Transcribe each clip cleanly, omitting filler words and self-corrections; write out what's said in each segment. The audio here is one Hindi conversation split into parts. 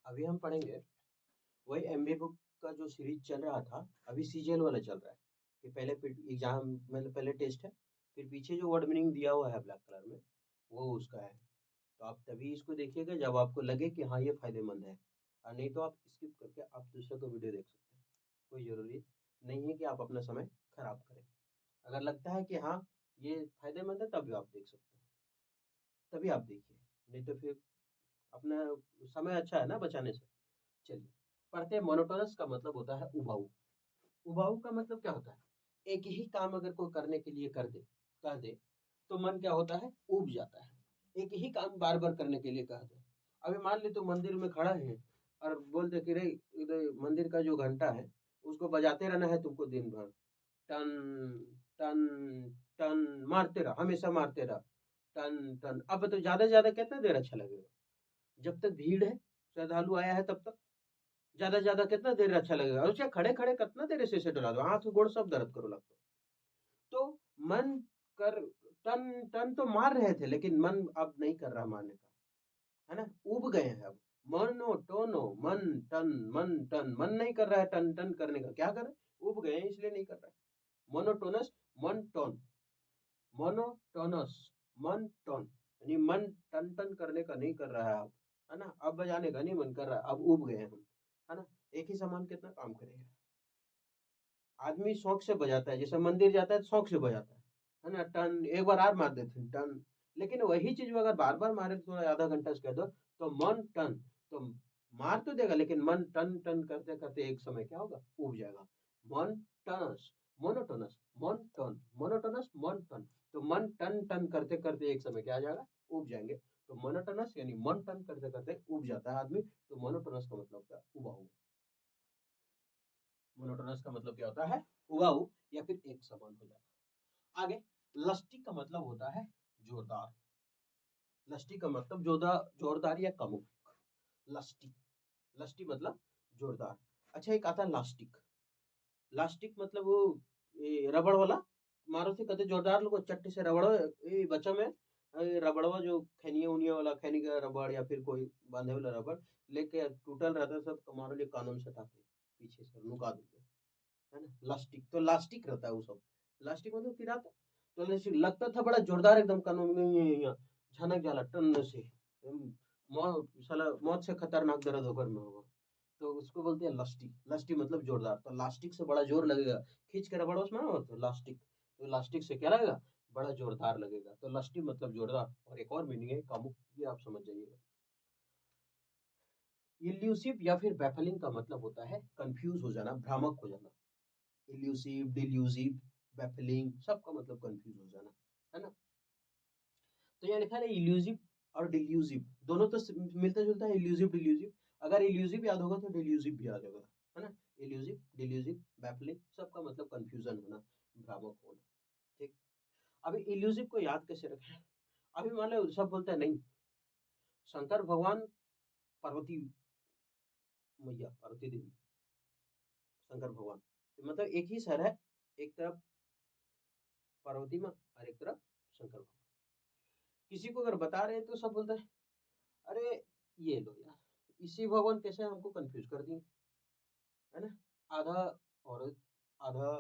अभी हम पढ़ेंगे वही एमबी बुक का जो सीरीज चल रहा था। अभी सीजीएल वाला चल रहा है कि पहले एग्जाम मतलब पहले टेस्ट है, फिर पीछे जो वर्ड मीनिंग दिया हुआ है ब्लैक कलर में वो उसका है। तो आप तभी इसको देखिएगा जब आपको लगे कि हाँ ये फायदेमंद है, और नहीं तो आप स्किप करके आप दूसरे को वीडियो देख सकते हैं। कोई जरूरी नहीं है कि आप अपना समय खराब करें। अगर लगता है कि हाँ ये फायदेमंद है तभी आप देख सकते हैं, तभी आप देखिए, नहीं तो फिर अपना समय अच्छा है ना बचाने से। चलिए पढ़ते हैं। मोनोटोनस का मतलब होता है उबाऊ। उबाऊ का मतलब क्या होता है? एक ही काम अगर कोई करने के लिए कर दे तो मन क्या होता है? ऊब जाता है। एक ही काम बार बार करने के लिए कह दे। अभी मान ले तो मंदिर में खड़ा है और बोल दे कि रे इधर मंदिर का जो घंटा है उसको बजाते रहना है तुमको दिन भर। टन टन टन मारते रहा, हमेशा मारते रहा। टन टन। अब तो ज्यादा से ज्यादा कितना देर अच्छा लगेगा? जब तक भीड़ है, श्रद्धालु आया है तब तक ज्यादा से ज्यादा कितना देर अच्छा लगेगा? और उससे खड़े खड़े कितना देर ऐसे डला दो, हाथ गोड़ सब दर्द करो लगता। तो मन कर टन टन तो मार रहे थे लेकिन मन अब नहीं कर रहा मारने का, है ना? उब गए हैं अब। मनो टोनो मन टन मन टन, मन नहीं कर रहा है टन टन करने का, क्या करे? उब गए हैं इसलिए नहीं कर रहा है। मोनोटोनस मन टोन, मोनोटोनस मन टोन, यानी मन टन टन करने का नहीं कर रहा है अब, है ना? अब बजाने का नहीं मन कर रहा है, अब उब गए हैं हम, है ना? एक ही सामान कितना काम करेगा? आदमी शौक से बजाता है, जैसे मंदिर जाता है शौक से बजाता है ना? टन एक बार और मार देते हैं टन। लेकिन वही चीज अगर बार बार मारे तो आधा घंटा से कह दो तो मन टन, तो मार तो देगा लेकिन मन टन टन करते करते एक समय क्या होगा? उब जाएगा। मन टनस, मोनोटोनस, मन टन, मोनोटोनस मन टन। तो मन टन टन करते करते एक समय क्या आ जाएगा? उब जाएंगे। तो मोनोटोनस यानी मन टन करते करते उब जाता है आदमी, तो मोनोटोनस का मतलब होता है उबा हुआ। मोनोटोनस का मतलब क्या होता है? उबाऊ या फिर एक समान हो जाना। आगे लस्टी का मतलब होता है जोरदार। लस्टी का मतलब जोरदार, जोरदार या कमुक। लस्टी, लस्टी मतलब जोरदार। अच्छा एक आता है लास्टिक। लास्टिक मतलब वो ये रबड़ वाला, मारो से कहते जोरदार लोग चट्टी से रबड़ ये बच्चा में रबड़वा जो खैनिया उनिया वाला खैनी का रबड़ या फिर कोई बांधे वाला रबड़ लेके टूटल रहता है सब, मारो लिए कानून से टाके पीछे से नुका देंगे, है ना? लास्टिक तो लास्टिक रहता है वो सब। लास्टिक मतलब तिराता। तो लास्टिक लगता था बड़ा जोरदार एकदम कानून में यहाँ झनक जाला टन से मौत साला मौत से खतरनाक दर्द होकर में होगा। तो उसको बोलते हैं लस्टी। लस्टी मतलब जोरदार। तो लास्टिक से बड़ा जोर लगेगा, खींच के रबड़ उसमें ना तो लास्टिक, तो लास्टिक से क्या लगेगा? बड़ा जोरदार लगेगा। तो लस्टी मतलब जोरदार। और एक और मीनिंग है कामुक, ये आप समझ जाइएगा। इल्यूसिव या फिर बैफलिंग का मतलब होता है कंफ्यूज हो जाना, भ्रामक हो जाना। इल्यूसिव, डिल्यूसिव, बैफलिंग सबका मतलब कंफ्यूज हो जाना, है ना? तो यहाँ लिखा है इल्यूसिव और डिल्यूसिव दोनों तो मिलता जुलता है, इल्यूसिव डिल्यूसिव। अगर इल्यूसिव याद होगा तो डिल्यूसिव भी याद होगा, है ना? इल्यूसिव डिल्यूसिव बैफलिंग सबका मतलब कंफ्यूजन होना, भ्रामक होना। ठीक। अभी इल्यूसिव को याद कैसे रखें? अभी मान लो सब बोलते हैं नहीं, शंकर भगवान, पार्वती मैया, पार्वती देवी, शंकर भगवान मतलब एक ही सर है। एक तरफ पार्वती माँ और एक तरफ शंकर भगवान। किसी को अगर बता रहे हैं तो सब बोलते हैं अरे ये लो यार, इसी भगवान कैसे हमको कंफ्यूज कर दिए, है ना? आधा औरत, आधा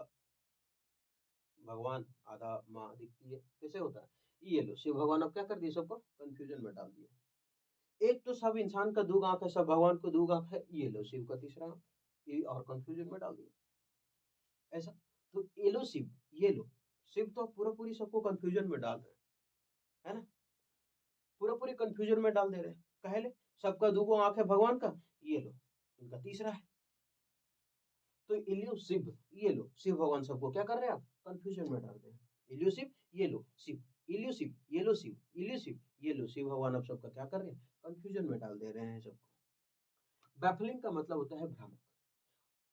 भगवान, आधा माँ दिखती है, कैसे होता है? ये लो शिव भगवान अब क्या कर दिए, सबको कंफ्यूजन में डाल दिया। एक तो सब इंसान का दो आंख है, सब भगवान को दो आंख है, ये लो शिव का तीसरा आंख, ये और कंफ्यूजन में डाल दिया। ऐसा। तो ये लो शिव, ये लो शिव, तो पूरा पूरी सबको कंफ्यूजन में डाल रहे हैं, है ना? पूरा पूरी कंफ्यूजन में डाल दे रहे हैं। कहले सबका दो आंख है भगवान का, ये लो इनका तीसरा है। तो इल्यूसिव, ये लो शिव भगवान सबको क्या कर रहे हैं आप? कंफ्यूजन में डाल रहे हैं। इल्यूसिव, ये लो शिव, इल्यूसिव ये लो शिव, इल्यूसिव ये लो शिव भगवान अब सबका क्या कर रहे हैं? कंफ्यूजन में डाल दे रहे हैं सबको। बैफलिंग का मतलब होता है भ्रामक।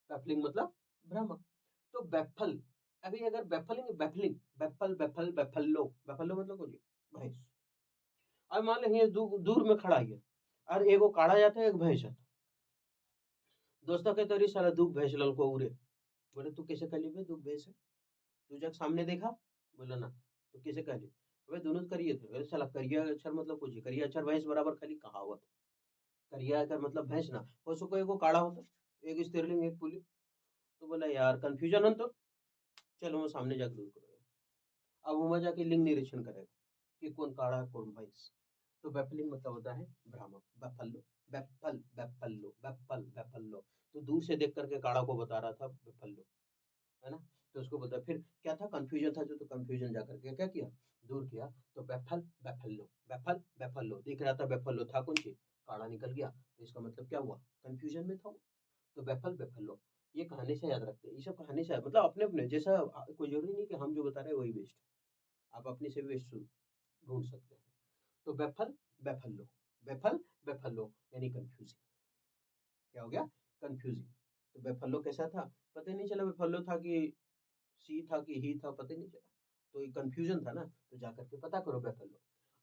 बैफलिंग मतलब भ्रामक। तो बैफल, अभी अगर बैफलिंग बैफलिंग बैफल बैफल बैफल्लो, बैफल्लो मतलब कुछ भैंस। अब मान लो ये दूर में खड़ा है और एगो काढ़ा जाता है एक भैंस है। दोस्तों के तोरी साला दुख भैंस ललको उरे। बोले तू कैसे कह ली बे दुख भैंस है? तू जब सामने देखा? बोला ना। तो कैसे कह ली? अबे दोनों तो करिए थे। अरे साला करिया अक्षर मतलब कुछ है, करिया अक्षर भैंस बराबर खाली कहावत करिया कर मतलब भैंस ना हो सको, एगो काड़ा होता, एक स्त्रीलिंग एक पुल्लिंग। तो बोला यार कंफ्यूजन है, तो चलो वो सामने जाकर दूर करो। अब वो जाके लिंग निरीक्षण करेगा कि कौन काड़ा कौन भैंस। तो बैफलिंग मतलब होता है भ्रामक, बैफल्लो, बैफल्लो, बैफल्लो। तो दूर से देख करके काड़ा को बता रहा था बैफल्लो, है ना। तो उसको बता, फिर क्या था, कंफ्यूजन था जो, तो कंफ्यूजन जा करके क्या किया, दूर किया। तो बैफल्लो, बैफल्लो दिख रहा था, बैफल्लो था कौन सी, काड़ा निकल गया। तो इसका मतलब क्या हुआ, कंफ्यूजन में था वो। तो बैफल्लो, ये कहानी से याद रखते हैं, ये सब कहानी से मतलब अपने अपने जैसा, कोई जरूरी नहीं कि हम जो बता रहे हैं वही बेस्ट, आप अपने से भी बेस्ट ढूंढ सकते हैं। तो बैफल्लो, बैफल बैफल्लो यानी कंफ्यूजिंग। क्या हो गया, कंफ्यूजिंग। तो बेफल्लो कैसा था, पता ही नहीं चला बेफल्लो था कि सी था कि ही था, पता ही नहीं चला। तो ये कंफ्यूजन था ना, तो जाकर के पता करो बेफल्लो।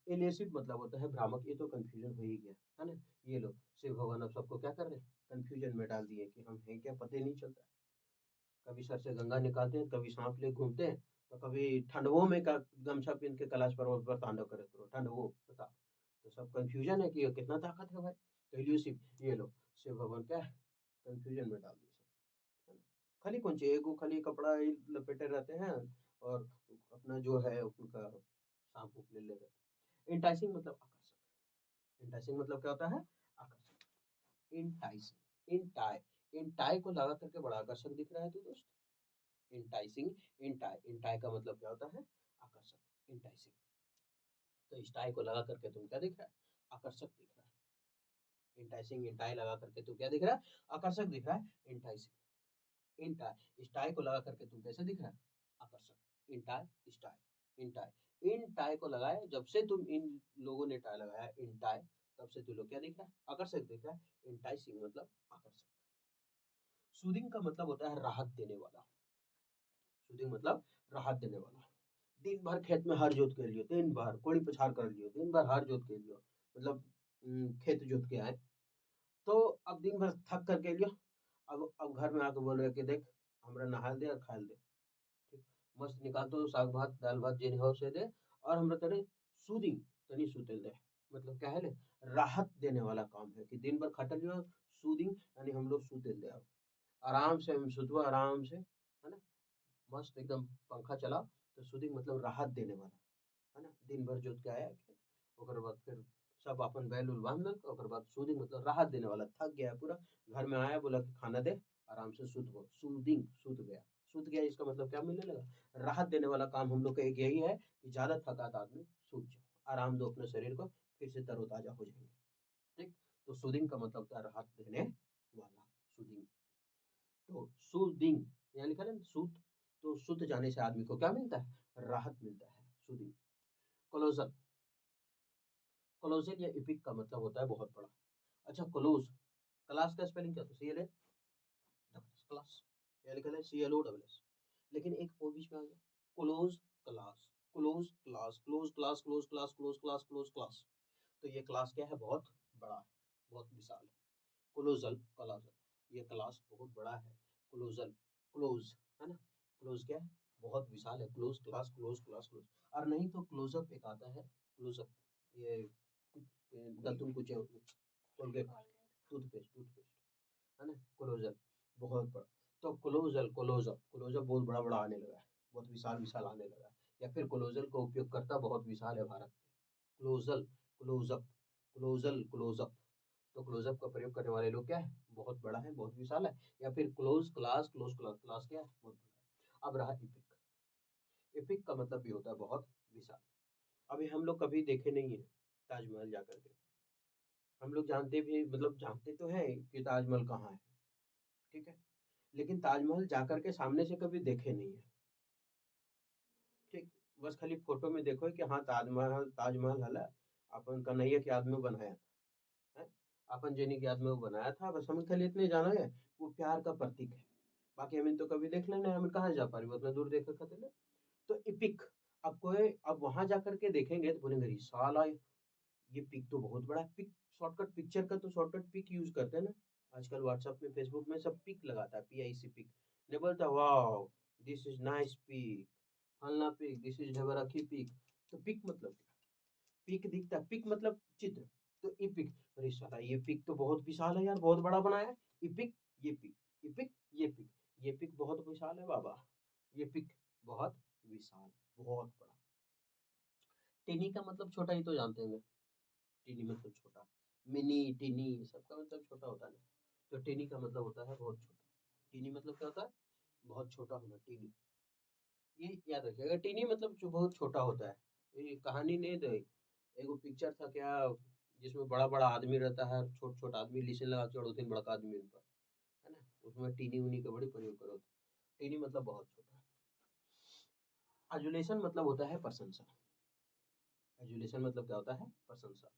एलियसिव मतलब होता है भ्रामक, ये तो कंफ्यूजन हो ही गया, है ना। ये लोग शिव भगवान अब सबको क्या कर रहे हैं, कंफ्यूजन में डाल दिए कि हम हैं क्या, पता ही नहीं चलता। कभी सर से गंगा निकालते हैं, कभी सांप ले घूमते हैं, तो कभी ठंडवों में का गमछा पहन के कैलाश पर्वत पर तांडव करे, तो ठंडवो बता। तो सब कंफ्यूजन है कि ये कितना ताकत है भाई। तो इल्यूसिव, ये लोग शिव भगवान क्या है, कंफ्यूजन में डाल दिए सब, है ना। खाली कौन चाहिए, एगो खाली कपड़ा ही लपेटे रहते हैं, और अपना जो है उनका सांप ले ले रहते हैं। इंटाइसिंग मतलब आकर्षक, इंटाइसिंग मतलब क्या होता है, आकर्षक। इंटाइसिंग, इंटाई, इंटाई को लगा करके बड़ा आकर्षक दिख रहा है तू दोस्त। इंटाइसिंग, इंटाई, इंटाई का मतलब क्या होता है, आकर्षक, इंटाइसिंग। तो इस टाई को लगा करके तुम क्या दिख रहा है, आकर्षक दिख रहा है। इंटाइसिंग, इंटाई लगा करके तुम क्या दिख रहा है, आकर्षक दिख रहा है। इंटाइसिंग, इंटाई, इस टाई को लगा करके तुम कैसे दिख रहा है, आकर्षक। इंटाई, इस टाई, इंटाई, इन टाई को लगाया, जब से तुम इन लोगों ने टाई लगाया इंटाई, तब से तुम लोग क्या दिख रहा है, आकर्षक दिख रहा है। इंटाइसिंग मतलब आकर्षक। सूदिंग का मतलब होता है राहत देने वाला, सूदिंग मतलब राहत देने वाला। दिन भर खेत में हर जोत के लिए, दिन भर कोड़ी पछाड़ कर लियो, दिन भर हर जोत के लियो, मतलब खेत जोत के आए। तो अब दिन भर थक कर के लियो, अब घर में आके बोल रहे कि देख हमरा नहा दे और खा दे, ठीक, मस्त निकाल तो साग भात दाल भात जे हो से दे, और हमरा तने सूदिंग तनी सुतेल दे। मतलब क्या है ले, राहत देने वाला काम है कि दिन भर खटल लियो, सूदिंग यानी हम लोग सुतेल दे, अब आराम से हम सुतवा आराम से, है ना। मस्त एकदम पंखा चला, तो सूदिंग मतलब राहत देने वाला, है ना। दिन भर जोत के आया खेत, ओकर बाद फिर सब अपन बैल उल बांध लग, ओकर बाद सूदिंग मतलब राहत देने वाला, थक गया है पूरा, घर में आया बोला कि खाना दे, आराम से सूत गो, सूदिंग सूत गया, सूत गया, इसका मतलब क्या मिलने लगा, राहत देने वाला काम हम लोग का एक यही है कि ज्यादा थका था आदमी सूत जाओ, आराम दो अपने शरीर को, फिर से तरोताजा हो जाएंगे, ठीक। तो सूदिंग का मतलब था राहत देने वाला, सूदिंग। तो सूदिंग यहाँ लिखा है ना सूत, तो सूत जाने से आदमी को क्या मिलता है, राहत मिलता है, सूदिंग। कोलोजल, कोलोजल या इपिक का मतलब होता है बहुत बड़ा। अच्छा क्लोज, क्लास का स्पेलिंग क्या होता है, सी एल ए क्लास, या लिखा है C L O double S, लेकिन एक ओ बीच में आ गया, close class, close class, close class, close class, close class, close class. तो ये क्लास क्या है, बहुत बड़ा है, बहुत विशाल है। क्लोजल, क्लाजल, ये क्लास बहुत बड़ा है। क्लोजल, क्लोज, है ना, क्लोज क्या है, बहुत विशाल है, close class, close class, close. और नहीं तो क्लोजअप एक आता है, क्लोजअप, ये दंतुन कुछ कोलगेट, टूथपेस्ट, टूथपेस्ट, है ना। क्लोजल बहुत बड़ा। तो क्लोजल, क्लोजअप, क्लोजअप बहुत बड़ा बड़ा आने लगा है, बहुत विशाल विशाल आने लगा है। या फिर क्लोजल का उपयोगकर्ता बहुत विशाल है भारत में। क्लोजल, क्लोजअप, क्लोजल, क्लोजअप। तो क्लोजअप का प्रयोग करने वाले लोग क्या है, बहुत बड़ा है, बहुत विशाल है। या फिर close class, close class, class क्या है, बहुत बड़ा है। अब रहा इपिक, इपिक का मतलब भी होता है बहुत विशाल। अभी हम लोग कभी देखे नहीं है ताजमहल जाकर के, हम लोग जानते भी मतलब जानते तो हैं कि ताजमहल कहाँ है, ठीक है, लेकिन ताजमहल जाकर के सामने से कभी देखे नहीं है, ठीक। बस खाली फोटो में देखो कि हाँ ताजमहल, ताजमहल हला अपन कन्हैया के याद में बनाया था, है, अपन जेनी के याद में वो बनाया था, बस हमें खाली इतने जाना है, वो प्यार का प्रतीक है। बाकी हमें तो कभी देख लेना है, हमें कहाँ जा पा रही, वो उतना दूर देखा खाते ना। तो इपिक, अब कोई अब वहां जाकर के देखेंगे तो बोलेंगे "अरे साला ये पिक तो बहुत बड़ा है, पिक शॉर्टकट, पिक्चर का तो शॉर्टकट पिक यूज करते हैं ना, आजकल व्हाट्सएप में फेसबुक में सब पिक लगाता है, PIC पिक, नहीं बोलता wow this is nice pic, फलना पिक, दिस इज ढबरखी पिक। तो पिक मतलब क्या, पिक दिखता है, पिक मतलब चित्र, तो ई पिक अरे साला ये पिक तो बहुत विशाल है यार, बहुत बड़ा बनाया है। ये पिक, ये पिक, ये पिक, ये पिक, ये पिक बहुत विशाल है बाबा। ये पिक बहुत विशाल, बहुत बड़ा। टिनी का मतलब छोटा ही तो जानते हैं। टिनी मतलब छोटा, मिनी, टिनी सबका मतलब छोटा होता है ना। तो टिनी का मतलब होता है बहुत छोटा। टिनी मतलब क्या होता है? बहुत छोटा होना, टिनी। ये याद रखिएगा, टिनी मतलब जो बहुत छोटा होता है। ये कहानी नहीं दे, एगो पिक्चर था क्या, जिसमें बड़ा बड़ा आदमी रहता है, छोट छोट आदमी लीसे लगा चढ़ोतिन बड़का आदमी पर, है ना? उसमें टीनी उनी का बड़े प्रयोग करो। टीनी मतलब बहुत छोटा। एजुलेशन मतलब होता है प्रशंसा। एजुलेशन मतलब क्या होता है? प्रशंसा।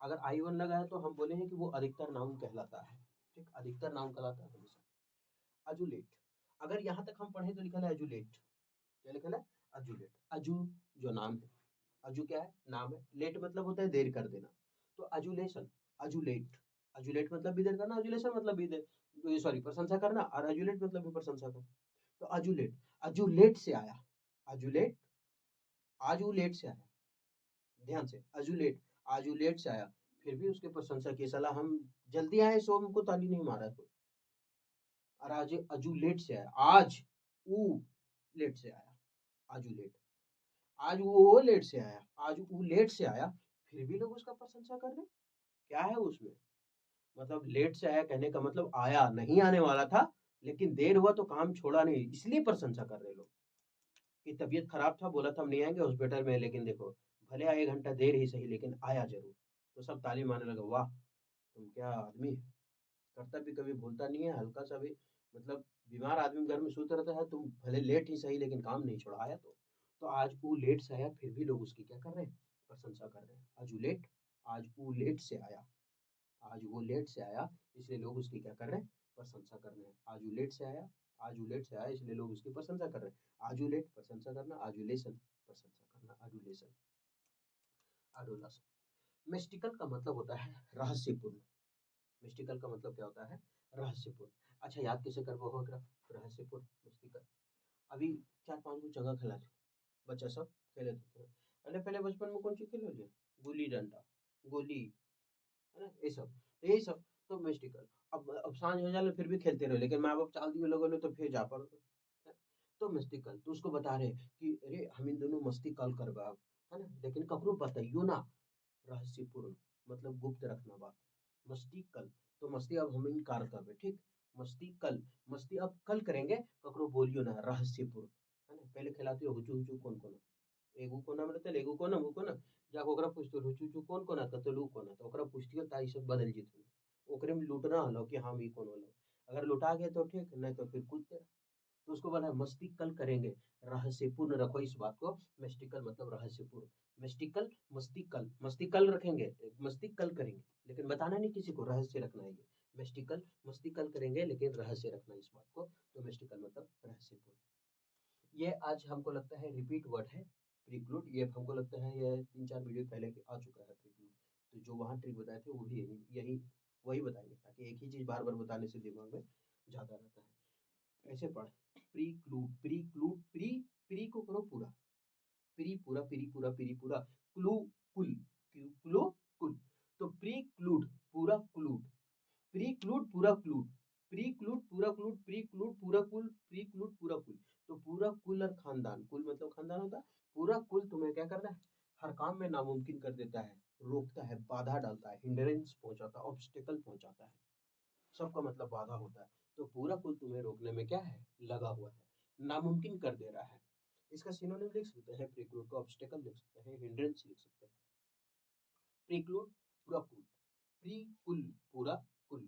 अगर आई वन लगा है तो हम बोले हैं कि वो अधिकतर नाउन कहलाता है। ठीक, अधिकतर नाउन कहलाता है हमेशा। अजुलेट, अगर यहाँ तक हम पढ़े तो लिखा है एजुलेट। क्या लिखा है? अजुलेट। अजू जो नाम है, अजू क्या है? नाम है। लेट मतलब होता है देर कर देना। तो अजुलेशन, अजुलेट, अजुलेट मतलब भी देर करना, अजुलेशन मतलब भी देर, सॉरी प्रशंसा करना, और अजुलेट मतलब भी प्रशंसा करना। तो अजुलेट, अजुलेट से आया, अजुलेट, आजुलेट से आया, ध्यान से, अजुलेट, आजुलेट से आया। फिर भी उसके प्रशंसा की सलाह, हम जल्दी आए सो हमको ताली नहीं मारा कोई। और आज अजुलेट से आया, आज ऊ लेट से आया, आजुलेट। आज वो लेट से आया, आज वो लेट से आया, फिर भी लोग उसका प्रशंसा कर रहे। क्या है उसमें? मतलब लेट से आया कहने का मतलब आया नहीं, आने वाला था, लेकिन देर हुआ तो काम छोड़ा नहीं, इसलिए प्रशंसा कर रहे लोग। कि तबीयत खराब था, बोला था हम नहीं आएंगे हॉस्पिटल में, लेकिन देखो भले आए 1 घंटा देर ही सही लेकिन आया जरूर। तो सब ताली मारने लगे, वाह तुम क्या आदमी, कर्तव्य कभी भूलता नहीं है हल्का सा भी। मतलब बीमार आदमी घर में सोता रहता है, तुम भले लेट ही सही लेकिन काम नहीं छोड़ा, आया तो आज वो लेट से आया, फिर भी लोग उसकी क्या कर रहे हैं? प्रशंसा कर रहे हैं। आज वो लेट, आज वो लेट से आया, आज वो लेट से आया, इसलिए लोग उसकी क्या कर रहे हैं? प्रशंसा कर रहे हैं। आज वो लेट से आया, आज वो लेट से आया, इसलिए लोग उसकी प्रशंसा कर रहे हैं। आज वो लेट, प्रशंसा करना, आजुलेशन, प्रशंसा करना, आडुलेशन, आडोलासन। मिस्टिकल का मतलब होता है रहस्यपूर्ण। मिस्टिकल का मतलब क्या होता है? रहस्यपूर्ण। अच्छा याद कैसे कर पाओगे रहस्यपूर्ण मिस्टिकल? अभी 4-5 गो जगह खेला थे बच्चा सब, खेले थे। अरे पहले बचपन में कौन सी खेल होती? गुल्ली डंडा, गोली, है ना, ये सब, तो यही सब। तो मिस्टिकल, अब सांझ हो जाए फिर भी खेलते रहो, लेकिन माँ बाप चाल दिए लोगों ने तो फिर जा पर। तो मिस्टिकल तो उसको बता रहे कि अरे हम इन दोनों मस्ती कल करबा, है ना, लेकिन ककरो बताइयो ना, रहस्यपूर्ण, मतलब गुप्त रखना बात। मस्ती कल, तो मस्ती अब हम इनकार करबे, ठीक। मस्ती कल, मस्ती अब कल करेंगे, ककरो बोलियो ना, रहस्यपूर्ण, है ना। पहले खिलाते हो हुचू हुचू कौन कोना, एगो कोना में रहते एगो कोना वो कोना, जाके ओकरा पूछते हुचू हुचू कौन कोना कहते लू कोना, तो ओकरा पूछतियो ताई सब बदल जीत, ओकरे में लूटना हलो कि हम ई कौन होलो। अगर लुटा गए तो ठीक, नहीं तो फिर कूदते रहो। तो उसको बोला मस्ती कल करेंगे, रहस्यपूर्ण रखो इस बात को। मिस्टिकल मतलब रहस्यपूर्ण। मिस्टिकल, मस्ती कल, मस्ती कल रखेंगे, मस्ती कल करेंगे, लेकिन बताना नहीं किसी को, रहस्य रखना है ये। मिस्टिकल, मस्ती कल करेंगे लेकिन रहस्य रखना इस बात को। तो मिस्टिकल मतलब रहस्यपूर्ण। ये आज हमको लगता है रिपीट वर्ड है, प्रीक्लूड। ये हमको लगता है ये 3-4 वीडियो पहले आ चुका है प्रीक्लूड। तो जो वहाँ ट्रिक बताए थे वो भी यही वही बताएंगे, ताकि एक ही चीज बार बार बताने से दिमाग में ज्यादा रहता है। ऐसे पढ़, प्रीक्लूड, प्रीक्लूड, प्री, प्री को करो पूरा, प्री पूरा, प्री पूरा, प्री पूरा, क्लू, कुल, क्लू, कुल। तो प्रीक्लूड पूरा क्लूड, प्रीक्लूड पूरा क्लूड, प्रीक्लूड पूरा क्लूड, प्रीक्लूड पूरा कुल, प्रीक्लूड पूरा कुल। तो पूरा कुल और खानदान, कुल मतलब खानदान होता है। पूरा कुल तुम्हें क्या करना है? हर काम में नामुमकिन कर देता है, रोकता है, बाधा डालता है, हिंड्रेंस पहुंचाता है, ऑब्स्टेकल पहुंचाता है। सबका मतलब बाधा होता है। तो पूरा कुल तुम्हें रोकने में क्या है? लगा हुआ है, नामुमकिन कर दे रहा है। इसका सिनोनिम लिख सकते हैं, प्रीक्लूड का ऑब्स्टेकल लिख सकते हैं, हिंड्रेंस लिख सकते हैं। प्रीक्लूड पूरा कुल, प्री कुल पूरा कुल,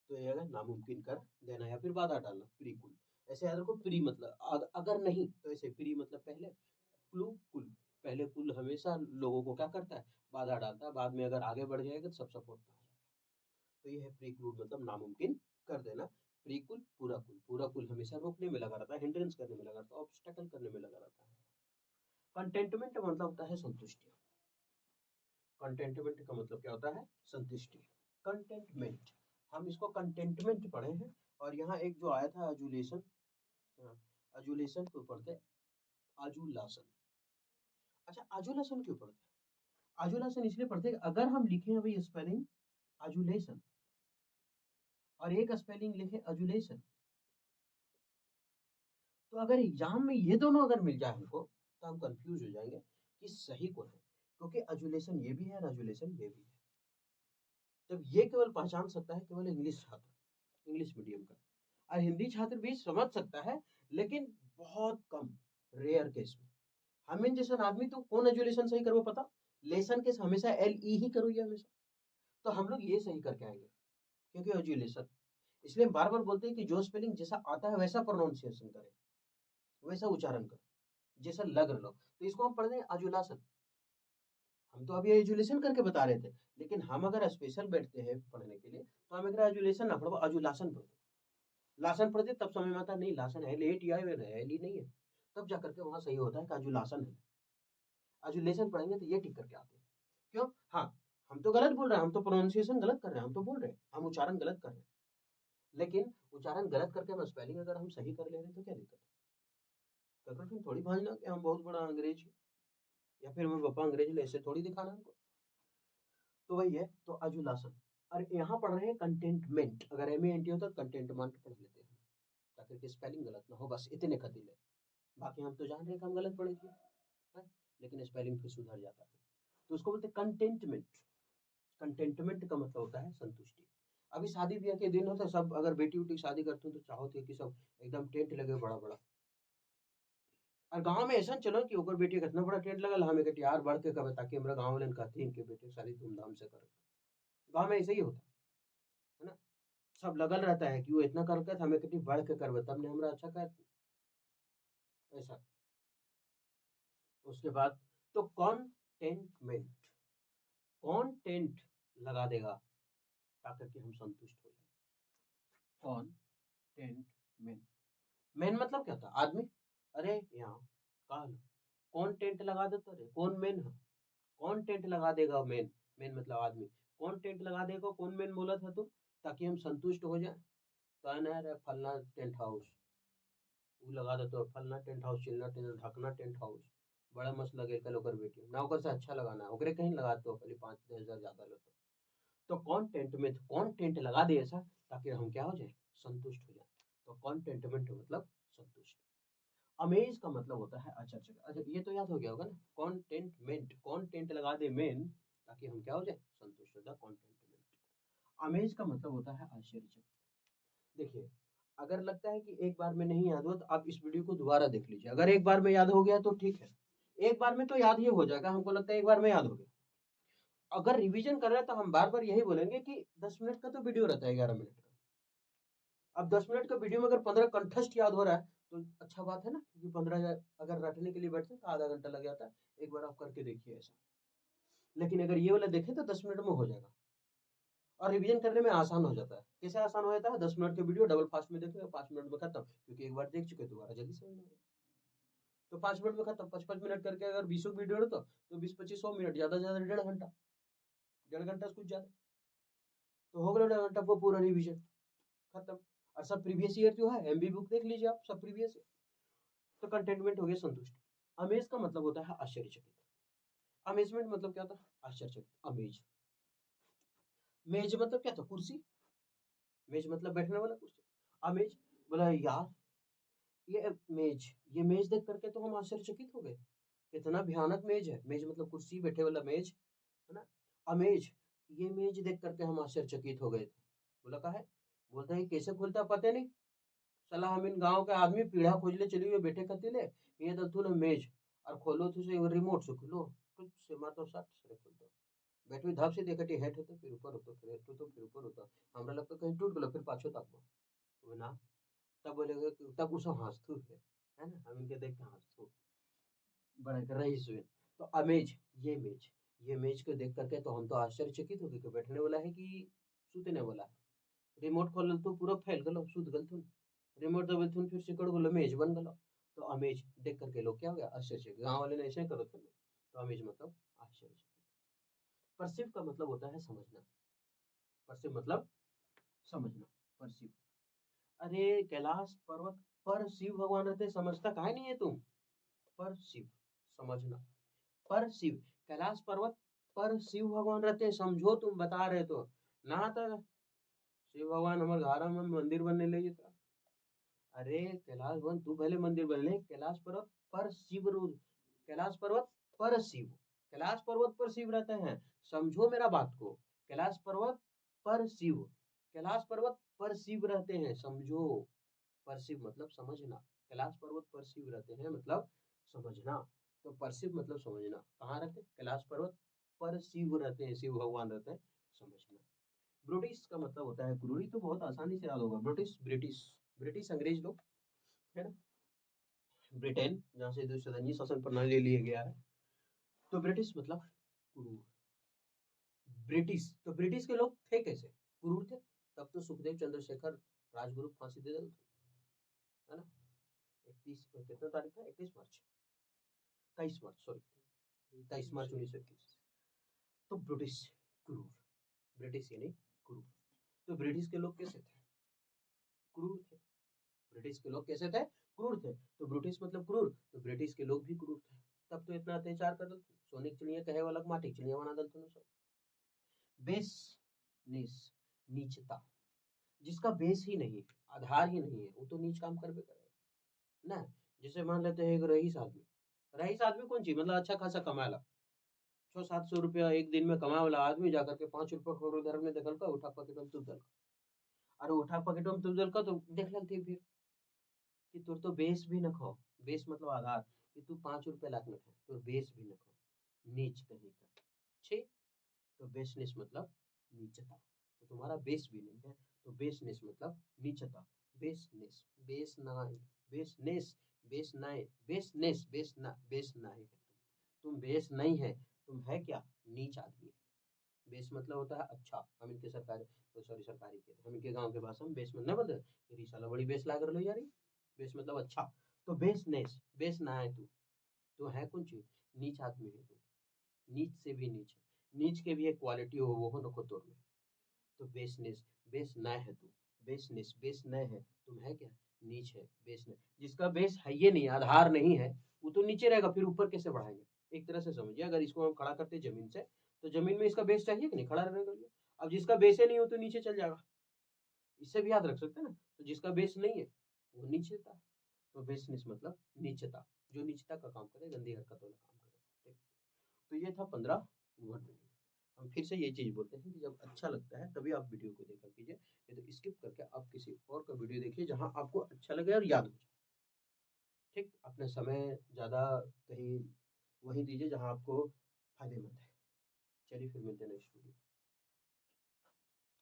तो ये अगर नामुमकिन कर देना या फिर बाधा डालना, प्री कुल। ऐसे याद रखो, प्री मतलब अगर नहीं, तो ऐसे प्री मतलब पहले, क्लू कुल। पहले कुल हमेशा लोगों को क्या करता है? बाधा डालता है, बाद में अगर आगे बढ़ जाएगा तो सब सपोर्ट में आ जाएगा। तो ये है प्रीक्लूड मतलब नामुमकिन कर देना। प्रीकुल पूरा कुल, पूरा कुल हमेशा रोकने में लगा रहता है, हिंड्रेंस करने में लगा रहता है, ऑब्स्टेकल करने में लगा रहता है। कंटेंटमेंट का मतलब होता है संतुष्टि। कंटेंटमेंट का मतलब क्या होता है? संतुष्टि। कंटेंटमेंट, हम इसको कंटेंटमेंट पढ़े हैं। और यहाँ एक जो आया था अजुलेशन, अजुलेशन के ऊपर थे, आजुलासन। अच्छा आजुलासन क्यों पढ़ते हैं? आजुलासन इसलिए पढ़ते हैं, अगर हम लिखें अभी स्पेलिंग अजुलेशन, और एक स्पेलिंग लिखे अजुलेशन। तो अगर एग्जाम में ये दोनों अगर मिल जाए हमको तो हम कंफ्यूज हो जाएंगे कि सही कौन है, क्योंकि अजुलेशन ये भी है और अजुलेशन ये भी है। तब ये केवल पहचान सकता है केवल इंग्लिश छात्र, इंग्लिश मीडियम का। और हिंदी छात्र भी समझ सकता है, लेकिन बहुत कम, रेयर केस में। हमें जैसा आदमी तो कौन एजुलेशन सही करवा पता, लेसन के हमेशा एल ई ही करो ये हमेशा। तो हम लोग ये सही करके आएंगे, क्योंकि एजुलेशन, इसलिए बार बार बोलते हैं कि जो स्पेलिंग जैसा आता है वैसा प्रोनाउंसिएशन करें, वैसा उच्चारण करें, जैसा लग रहा हो। तो इसको हम पढ़ रहे हैं अजुलासन। हम तो अभी एजुलेशन करके बता रहे थे, लेकिन हम अगर स्पेशल बैठते हैं पढ़ने के लिए तो हम एक एजुलेशन ना पढ़ो, अजुलासन पढ़ते, लासन पढ़ते, तब समझ में आता नहीं लासन है, लेट या है ली नहीं है, तब जाकर के वहां सही होता है कि अजुलासन है। एजुलेशन पढ़ेंगे तो ये टिक करके आते हैं। क्यों? हाँ, हम तो गलत बोल रहे हैं, हम तो प्रोनाउंसिएशन गलत कर रहे हैं, हम तो बोल रहे हैं, हम उच्चारण गलत कर रहे हैं, लेकिन उच्चारण गलत करके हम स्पेलिंग अगर हम सही कर ले रहे हैं तो क्या दिक्कत है? ककड़ थोड़ी भाजना कि हम बहुत बड़ा अंग्रेज हैं, या फिर मेरे पापा अंग्रेज, ऐसे थोड़ी दिखाना हमको। तो वही है, तो अजुलासन। और यहाँ पढ़ रहे हैं कंटेंटमेंट, अगर एम एन टी हो तो कंटेंटमेंट पढ़ लेते हैं, ताकि स्पेलिंग गलत ना हो, बस इतने खातिर है। बाकी हम तो जान रहे हैं कि हम गलत पढ़ेंगे, है? लेकिन स्पेलिंग फिर सुधर जाता है। तो उसको बोलते हैं कंटेंटमेंट। कंटेंटमेंट का मतलब होता है संतुष्टि। अभी शादी ब्याह के दिन होता है, सब अगर बेटी उटी शादी करते हो तो चाहते हो कि सब एकदम टेंट लगे बड़ा बड़ा। और गांव में ऐसा चलो कि ओकर बेटी का इतना बड़ा टेंट लगल, हमें कहती यार बढ़ के कब, ताकि हमारा गाँव वाले कहते हैं कि बेटे शादी धूमधाम से कर। गाँव में ऐसे ही होता है ना, सब लगल रहता है कि वो इतना करके हमें कहती बढ़ के करवे तब ने हमरा अच्छा कर, ऐसा। उसके बाद तो कॉन्टेंटमेंट, कॉन्टेंट लगा देगा ताकि कि हम संतुष्ट हो जाए। कॉन्टेंटमेंट, मेन मतलब क्या था, आदमी। अरे यहाँ काल कौन टेंट लगा देता रे, कौन मेन है, कौन टेंट लगा देगा मेन, मेन मतलब आदमी। कौन टेंट लगा देगा, कौन मेन बोला था तुम, ताकि हम संतुष्ट हो जाए। तो है ना रे फलना टेंट हाउस, वो लगा देते हो फलना टेंट हाउस, चिलना टेंट, ढकना टेंट हाउस, बड़ा मस्त लगे कल ओकर बेटी ना, ओकर से अच्छा लगाना है ओकरे कहीं लगाते हो, पहले 5-10 हज़ार ज्यादा लो तो कंटेंटमेंट, कंटेंट लगा दे ऐसा ताकि हम क्या हो जाए, संतुष्ट हो जाए। तो कंटेंटमेंट मतलब संतुष्ट। अमेज का मतलब होता है आश्चर्य। अच्छा ये तो याद हो गया होगा ना, कंटेंटमेंट, कंटेंट लगा दे मेन ताकि हम क्या हो जाए, संतुष्ट हो जाए, कंटेंटमेंट। अमेज का मतलब होता है आश्चर्य। देखिए, अगर लगता है कि एक बार में नहीं याद हुआ तो आप इस वीडियो को दोबारा देख लीजिए, अगर एक बार में याद हो गया तो ठीक है, एक बार में तो याद ही हो जाएगा, हमको लगता है एक बार में याद हो गया। अगर रिवीजन कर रहे हैं तो हम बार बार यही बोलेंगे कि 10 मिनट का तो वीडियो रहता है, 11 मिनट का। अब 10 मिनट का वीडियो में अगर 15 कंठस्थ याद हो रहा है तो अच्छा बात है ना, क्योंकि 15 अगर रटने के लिए बैठते हैं तो आधा घंटा लग जाता है। एक बार आप करके देखिए ऐसा। लेकिन अगर ये वाला देखें तो 10 मिनट में हो जाएगा, और रिवीजन करने में आसान हो जाता है। कैसे आसान हो जाता है, 10 मिनट के वीडियो डबल फास्ट में देखेंगे, 5 मिनट में खत्म, क्योंकि एक बार देख चुके दोबारा जल्दी समझ में आ जाएगा। तो 5 मिनट में खत्म, 5-5 मिनट करके अगर 20 वीडियो हो तो 20-25-100 मिनट, ज्यादा से ज्यादा 1.5 घंटा, 1.5 घंटा से कुछ ज्यादा, तो हो गया 1.5 घंटा वो पूरा रिवीजन खत्म। और सब प्रीवियस ईयर जो है एमबी बुक देख लीजिए आप, सब प्रीवियस। तो कंटेनमेंट हो गया संतुष्ट। अमेज का मतलब होता है आश्चर्यचकित। अमेजमेंट मतलब क्या था, आश्चर्यचकित। अमेज, मेज मतलब क्या था, कुर्सी, मेज मतलब बैठने वाला कुर्सी। अमेज, बोला यार ये मेज, ये मेज देख करके तो हम आश्चर्यचकित हो गए, कितना भयानक मेज है, मेज मतलब कुर्सी, बैठे वाला मेज, है ना। अमेज, ये मेज देख करके हम आश्चर्यचकित हो गए थे। बोला का है, बोलता है कैसे खुलता पता नहीं, साला हम इन गांव के आदमी पीढ़ा खोज ले चली हुए बैठे कतीले, ये तो तू ना मेज, और खोलो तो से रिमोट से खुलो, कुछ से मातो सट से खुल दो, बैठवी धप से देखती हेठ होतो फिर ऊपर होतो, फिर हेठ होतो फिर ऊपर होतो, हमरा लगता कहीं टूट गलो, फिर पाछो तकबो, तो ना, तब बोलेगा तब उसे हंसतू है ना, हम इनके देख के हंसतू, बड़ा कर रही सुन। तो अमेज, ये मेज, ये मेज को देख करके तो हम तो आश्चर्यचकित हो गए कि बैठने वाला है कि सूतने वाला है। रिमोट खोल तो पूरा फैल गलो, सूत गल तुम, रिमोट दबे तुम फिर सिकड़ गलो, मेज बन गलो। तो अमेज देख करके लोग क्या हो गया, आश्चर्य, गांव वाले ने ऐसे करो थे ना। तो अमेज मतलब आश्चर्य। परसिव का मतलब होता है समझना, परसिव मतलब समझना, परसिव। अरे कैलाश पर्वत पर शिव भगवान रहते, समझता काहे नहीं है तुम, पर शिव, समझना, पर शिव, कैलाश पर्वत पर शिव भगवान रहते हैं, समझो तुम बता रहे तो, नहाता है शिव भगवान हमारे घर में मंदिर बनने लगे था। अरे कैलाश भवन तू पहले मंदिर बन ले। कैलाश पर्वत पर शिव कैलाश पर्वत पर शिव, कैलाश पर्वत पर शिव रहते हैं। समझो मेरा बात को। कैलाश पर्वत पर शिव, कैलाश पर्वत पर शिव रहते हैं, समझो। पर शिव मतलब समझना। कैलाश पर्वत पर शिव रहते हैं मतलब समझना। तो पर शिव मतलब समझना। कहाँ रहते हैं? कैलाश पर्वत पर शिव रहते हैं, शिव भगवान रहते हैं, समझना। ब्रिटिश का मतलब होता है क्रूरी, तो बहुत आसानी से याद होगा। ब्रिटिश ब्रिटिश ब्रिटिश अंग्रेज लोग, है ना, ब्रिटेन जहाँ से दुष्यंत शासन प्रणाली लिया गया है। तो ब्रिटिश मतलब क्रूर। ब्रिटिश तो ब्रिटिश के लोग थे कैसे? क्रूर थे। तब तो सुखदेव चंद्रशेखर राजगुरु को फांसी दे दे, है ना। 31 कितना तारीख था? 31 मार्च, 23 मार्च, सॉरी 23 मार्च 1921। तो ब्रिटिश क्रूर, ब्रिटिश यानी क्रूर। तो ब्रिटिश के लोग कैसे थे? क्रूर थे। ब्रिटिश के लोग कैसे थे? क्रूर थे। तो ब्रिटिश मतलब क्रूर, तो ब्रिटिश के लोग भी क्रूर थे। तब तो इतना अत्याचार कर दल, सोने की चिड़िया कहे वाला माटी की चिड़िया बना दल सब। बेस, नीच, नीचता। जिसका बेस ही नहीं है, आधार ही नहीं है, वो तो नीच काम करबे करेगा ना। जैसे मान लेते हैं एक रईस आदमी। रईस आदमी कौन चीज मतलब अच्छा खासा कमाला, 600-700 रुपया एक दिन में कमाए वाला आदमी जाकर के 5 रुपया उधर में देखल का उठा पॉकेट में तुल दल। अरे उठा पॉकेट में तुल दल का तो देख लगती फिर कि तोर तो बेस भी न खाओ। बेस मतलब आधार, कि तू 5 रुपया लाख में खाए तो बेस भी न खाओ, नीच कहीं का। छे। तो बेसनेस मतलब नीचता। तो तुम्हारा बेस भी नहीं है, तो बेसनेस मतलब नीचता। बेसनेस, बेस नाई, बेसनेस, बेस नाई, बेसनेस, बेस नाई है तुम बेस नहीं है। तुम है क्या? नीच आदमी है। बेस मतलब होता है अच्छा। हम इनके सरकारी, सॉरी सरकारी के हम इनके गांव के भाषा में बेस मतलब नहीं बोलते, ये साला बड़ी बेस ला कर लो यार। बेस मतलब अच्छा। तो बेसनेस, बेस ना है तू, तो है कौन चीज? नीच आदमी है तू, नीच से भी नीच है। नीच के भी एक क्वालिटी हो, वो हो नको तोड़ में। तो बेसनेस, बेस न है तू, बेसनेस, बेस न है, तुम है क्या? नीच है, बेस न। जिसका बेस है ये नहीं, आधार नहीं है, वो तो नीचे रहेगा, फिर ऊपर कैसे बढ़ाएंगे? एक तरह से समझिए, अगर इसको हम खड़ा करते जमीन से, तो जमीन में इसका बेस चाहिए कि नहीं, खड़ा रहने के लिए। अब जिसका बेस ही नहीं हो तो नीचे चल जाएगा। इससे भी याद रख सकते हैं ना। तो जिसका बेस नहीं है वो नीचे था। तो बेसनेस मतलब नीचता, जो नीचता का काम करे, गंदी हरकत वाला काम करे। ठीक। तो ये था 15 वर्ड मीनिंग। हम फिर से ये चीज बोलते हैं कि जब अच्छा लगता है तभी आप वीडियो को देखा कीजिए, नहीं तो स्किप करके आप किसी और का वीडियो देखिए जहां आपको अच्छा लगे और याद हो जाए। ठीक, अपने समय ज्यादा कहीं वही दीजिए जहां आपको फायदेमंद है। चलिए फिर मिलते हैं नेक्स्ट वीडियो।